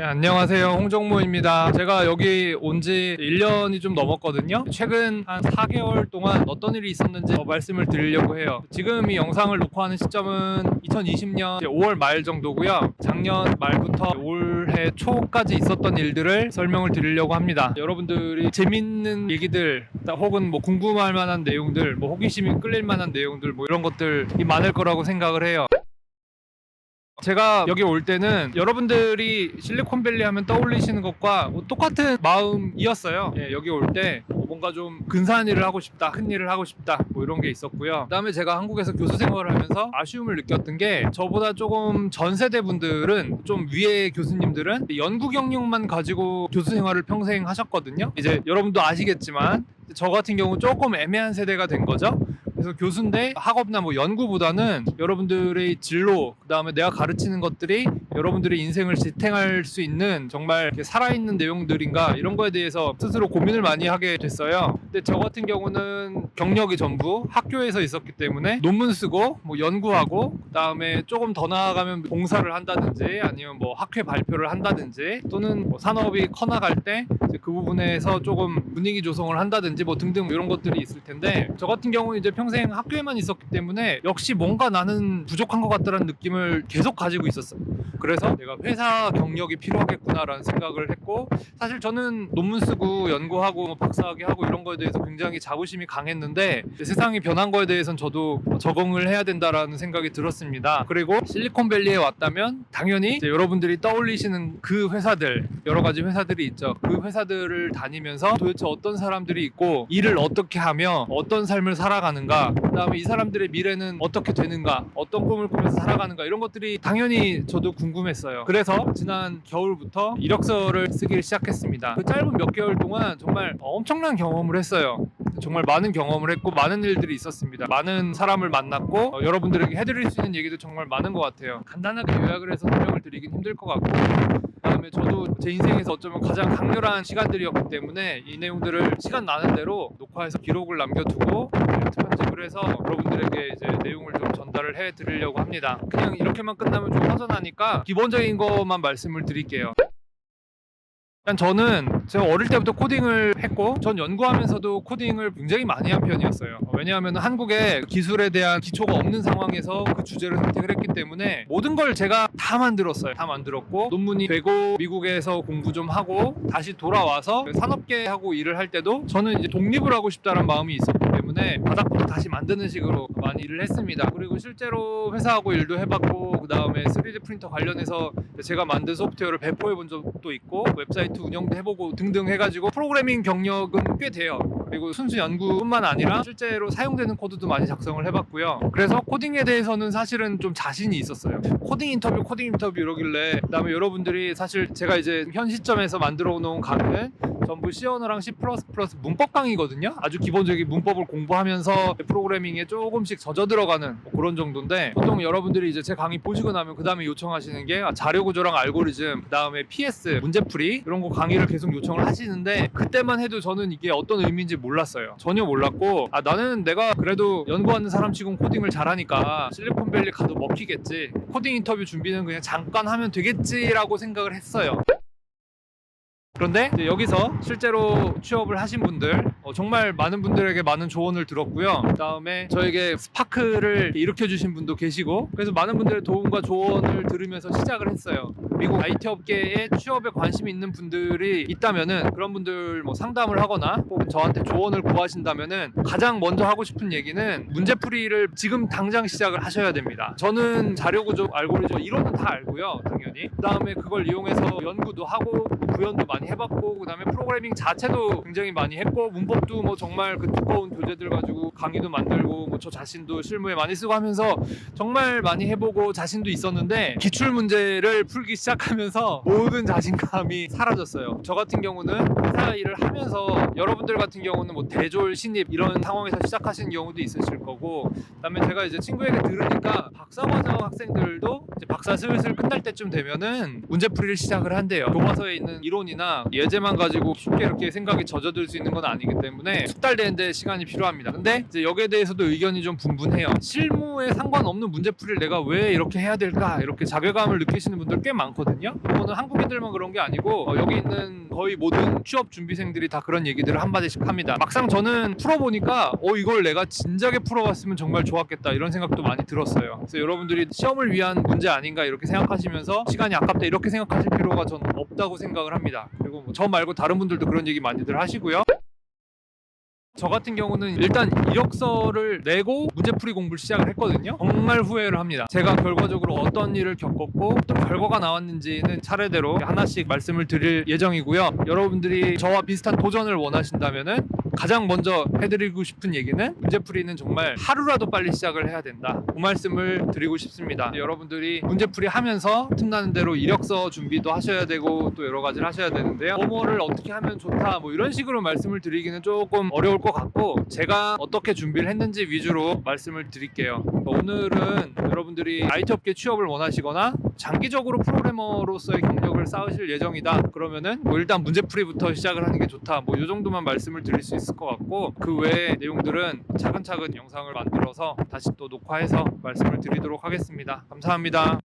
네, 안녕하세요. 홍정모입니다. 제가 여기 온 지 1년이 좀 넘었거든요. 최근 한 4개월 동안 어떤 일이 있었는지 말씀을 드리려고 해요. 지금 이 영상을 녹화하는 시점은 2020년 5월 말 정도고요. 작년 말부터 올해 초까지 있었던 일들을 설명을 드리려고 합니다. 여러분들이 재밌는 얘기들 혹은 궁금할 만한 내용들, 호기심이 끌릴 만한 내용들 이런 것들이 많을 거라고 생각을 해요. 제가 여기 올 때는 여러분들이 실리콘밸리 하면 떠올리시는 것과 똑같은 마음이었어요. 여기 올 때 뭔가 좀 근사한 일을 하고 싶다, 큰 일을 하고 싶다 이런 게 있었고요. 그다음에 제가 한국에서 교수 생활을 하면서 아쉬움을 느꼈던 게 저보다 조금 전 세대 분들은 좀 위의 교수님들은 연구 경력만 가지고 교수 생활을 평생 하셨거든요. 이제 여러분도 아시겠지만 저 같은 경우 조금 애매한 세대가 된 거죠. 그래서 교수인데 학업이나 연구보다는 여러분들의 진로, 그 다음에 내가 가르치는 것들이 여러분들의 인생을 지탱할 수 있는 정말 살아있는 내용들인가 이런 거에 대해서 스스로 고민을 많이 하게 됐어요. 근데 저 같은 경우는 경력이 전부 학교에서 있었기 때문에 논문 쓰고 연구하고, 그 다음에 조금 더 나아가면 봉사를 한다든지 아니면 학회 발표를 한다든지 또는 산업이 커나갈 때 그 부분에서 조금 분위기 조성을 한다든지 등등 이런 것들이 있을 텐데, 저 같은 경우는 이제 평생 학교에만 있었기 때문에 역시 뭔가 나는 부족한 것 같다는 느낌을 계속 가지고 있었어요. 그래서 내가 회사 경력이 필요하겠구나라는 생각을 했고, 사실 저는 논문 쓰고 연구하고 박사학위 하고 이런 거에 대해서 굉장히 자부심이 강했는데 세상이 변한 거에 대해서는 저도 적응을 해야 된다라는 생각이 들었습니다. 그리고 실리콘밸리에 왔다면 당연히 이제 여러분들이 떠올리시는 그 회사들, 여러 가지 회사들이 있죠. 그 회사들을 다니면서 도대체 어떤 사람들이 있고 일을 어떻게 하며 어떤 삶을 살아가는가, 그 다음에 이 사람들의 미래는 어떻게 되는가, 어떤 꿈을 꾸면서 살아가는가, 이런 것들이 당연히 저도 궁금했어요. 그래서 지난 겨울부터 이력서를 쓰기를 시작했습니다. 그 짧은 몇 개월 동안 정말 엄청난 경험을 했어요. 정말 많은 경험을 했고 많은 일들이 있었습니다. 많은 사람을 만났고 여러분들에게 해드릴 수 있는 얘기도 정말 많은 것 같아요. 간단하게 요약을 해서 설명을 드리긴 힘들 것 같고, 그다음에 저도 제 인생에서 어쩌면 가장 강렬한 시간들이었기 때문에 이 내용들을 시간 나는 대로 녹화해서 기록을 남겨두고 편집을 해서 여러분들에게 이제 내용을 좀 전달을 해드리려고 합니다. 그냥 이렇게만 끝나면 좀 허전하니까 기본적인 것만 말씀을 드릴게요. 일단 저는 제가 어릴 때부터 코딩을 했고, 전 연구하면서도 코딩을 굉장히 많이 한 편이었어요. 왜냐하면 한국에 기술에 대한 기초가 없는 상황에서 그 주제를 선택을 했기 때문에 모든 걸 제가 다 만들었어요. 다 만들었고, 논문이 되고 미국에서 공부 좀 하고 다시 돌아와서 산업계하고 일을 할 때도 저는 이제 독립을 하고 싶다는 마음이 있었기 때문에 바닥부터 다시 만드는 식으로 많이 일을 했습니다. 그리고 실제로 회사하고 일도 해봤고, 그 다음에 3D 프린터 관련해서 제가 만든 소프트웨어를 배포해 본 적도 있고, 웹사이트 운영도 해보고 등등 해가지고 프로그래밍 경력은 꽤 돼요. 그리고 순수 연구뿐만 아니라 실제로 사용되는 코드도 많이 작성을 해봤고요. 그래서 코딩에 대해서는 사실은 좀 자신이 있었어요. 코딩 인터뷰 이러길래, 그다음에 여러분들이 사실 제가 이제 현 시점에서 만들어 놓은 강의는 전부 C 언어랑 C++ 문법 강의거든요. 아주 기본적인 문법을 공부하면서 프로그래밍에 조금씩 젖어 들어가는 그런 정도인데, 보통 여러분들이 이제 제 강의 보시고 나면 그 다음에 요청하시는 게 자료 구조랑 알고리즘, 그 다음에 PS, 문제풀이 이런 거 강의를 계속 요청을 하시는데, 그때만 해도 저는 이게 어떤 의미인지 몰랐어요. 전혀 몰랐고, 나는 내가 그래도 연구하는 사람 치곤 코딩을 잘하니까 실리콘밸리 가도 먹히겠지, 코딩 인터뷰 준비는 그냥 잠깐 하면 되겠지라고 생각을 했어요. 그런데 여기서 실제로 취업을 하신 분들, 정말 많은 분들에게 많은 조언을 들었고요. 그 다음에 저에게 스파크를 일으켜주신 분도 계시고, 그래서 많은 분들의 도움과 조언을 들으면서 시작을 했어요. 미국 IT 업계에 취업에 관심이 있는 분들이 있다면은, 그런 분들 상담을 하거나 혹은 저한테 조언을 구하신다면은 가장 먼저 하고 싶은 얘기는 문제풀이를 지금 당장 시작을 하셔야 됩니다. 저는 자료구조, 알고리즘 이론은 다 알고요, 당연히. 그 다음에 그걸 이용해서 연구도 하고 구현도 많이 해봤고, 그 다음에 프로그래밍 자체도 굉장히 많이 했고, 문법도 정말 그 두꺼운 교재들 가지고 강의도 만들고, 저 자신도 실무에 많이 쓰고 하면서 정말 많이 해보고 자신도 있었는데, 기출 문제를 풀기 시작하면서 모든 자신감이 사라졌어요. 저 같은 경우는 회사 일을 하면서, 여러분들 같은 경우는 대졸, 신입 이런 상황에서 시작하시는 경우도 있으실 거고, 그 다음에 제가 이제 친구에게 들으니까 박사과정 학생들도 이제 박사 슬슬 끝날 때쯤 되면은 문제풀이를 시작을 한대요. 교과서에 있는 이론이나 예제만 가지고 쉽게 이렇게 생각이 젖어들 수 있는 건 아니기 때문에 숙달되는데 시간이 필요합니다. 근데 이제 여기에 대해서도 의견이 좀 분분해요. 실무에 상관없는 문제풀이를 내가 왜 이렇게 해야 될까, 이렇게 자괴감을 느끼시는 분들 꽤 많거든요. 이거는 한국인들만 그런 게 아니고 여기 있는 거의 모든 취업 준비생들이 다 그런 얘기들을 한마디씩 합니다. 막상 저는 풀어보니까 이걸 내가 진작에 풀어봤으면 정말 좋았겠다, 이런 생각도 많이 들었어요. 그래서 여러분들이 시험을 위한 문제 아닌가 이렇게 생각하시면서 시간이 아깝다 이렇게 생각하실 필요가 저는 없다고 생각을 합니다. 그리고 저 말고 다른 분들도 그런 얘기 많이들 하시고요. 저 같은 경우는 일단 이력서를 내고 문제풀이 공부를 시작을 했거든요. 정말 후회를 합니다. 제가 결과적으로 어떤 일을 겪었고 어떤 결과가 나왔는지는 차례대로 하나씩 말씀을 드릴 예정이고요. 여러분들이 저와 비슷한 도전을 원하신다면은 가장 먼저 해드리고 싶은 얘기는 문제풀이는 정말 하루라도 빨리 시작을 해야 된다, 그 말씀을 드리고 싶습니다. 여러분들이 문제풀이 하면서 틈나는 대로 이력서 준비도 하셔야 되고 또 여러 가지를 하셔야 되는데요. 뭐를 어떻게 하면 좋다 뭐 이런 식으로 말씀을 드리기는 조금 어려울 것 같고, 제가 어떻게 준비를 했는지 위주로 말씀을 드릴게요. 오늘은 여러분들이 IT 업계 취업을 원하시거나 장기적으로 프로그래머로서의 경력을 쌓으실 예정이다 그러면은 일단 문제풀이부터 시작을 하는 게 좋다, 이 정도만 말씀을 드릴 수 있을 것 같고, 그 외의 내용들은 차근차근 영상을 만들어서 다시 또 녹화해서 말씀을 드리도록 하겠습니다. 감사합니다.